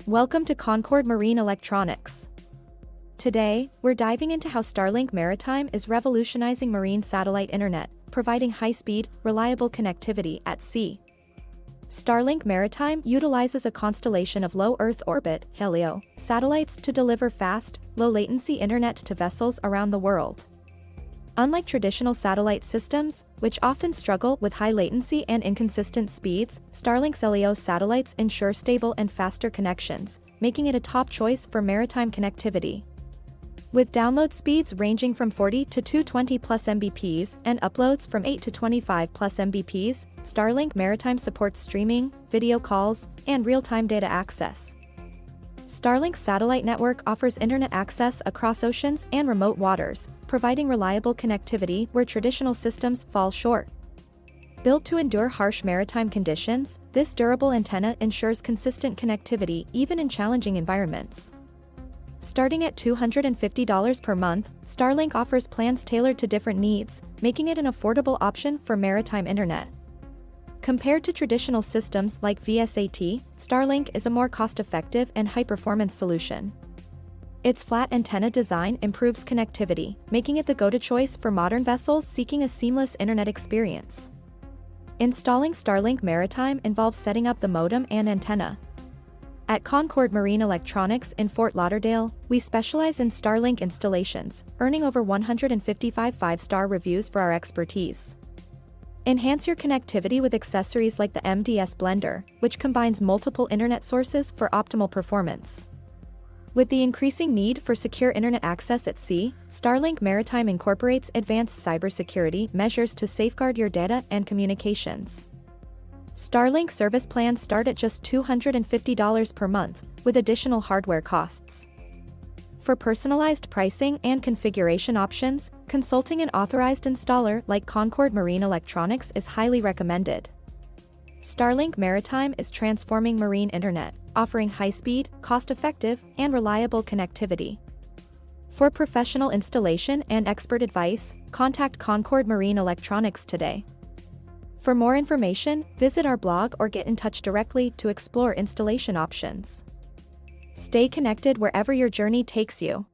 Welcome to Concord Marine Electronics. Today, we're diving into how Starlink Maritime is revolutionizing marine satellite internet, providing high-speed, reliable connectivity at sea. Starlink Maritime utilizes a constellation of low Earth orbit (LEO) satellites to deliver fast, low-latency internet to vessels around the world. Unlike traditional satellite systems, which often struggle with high latency and inconsistent speeds, Starlink's LEO satellites ensure stable and faster connections, making it a top choice for maritime connectivity. With download speeds ranging from 40 to 220 plus Mbps and uploads from 8 to 25 plus Mbps, Starlink Maritime supports streaming, video calls, and real-time data access. Starlink's satellite network offers internet access across oceans and remote waters, providing reliable connectivity where traditional systems fall short. Built to endure harsh maritime conditions, this durable antenna ensures consistent connectivity even in challenging environments. Starting at $250 per month, Starlink offers plans tailored to different needs, making it an affordable option for maritime internet. Compared to traditional systems like VSAT, Starlink is a more cost-effective and high-performance solution. Its flat antenna design improves connectivity, making it the go-to choice for modern vessels seeking a seamless internet experience. Installing Starlink Maritime involves setting up the modem and antenna. At Concord Marine Electronics in Fort Lauderdale, we specialize in Starlink installations, earning over 155 five-star reviews for our expertise. Enhance your connectivity with accessories like the MDS Blender, which combines multiple internet sources for optimal performance. With the increasing need for secure internet access at sea, Starlink Maritime incorporates advanced cybersecurity measures to safeguard your data and communications. Starlink service plans start at just $250 per month, with additional hardware costs. For personalized pricing and configuration options, consulting an authorized installer like Concord Marine Electronics is highly recommended. Starlink Maritime is transforming marine internet, offering high-speed, cost-effective, and reliable connectivity. For professional installation and expert advice, contact Concord Marine Electronics today. For more information, visit our blog or get in touch directly to explore installation options. Stay connected wherever your journey takes you.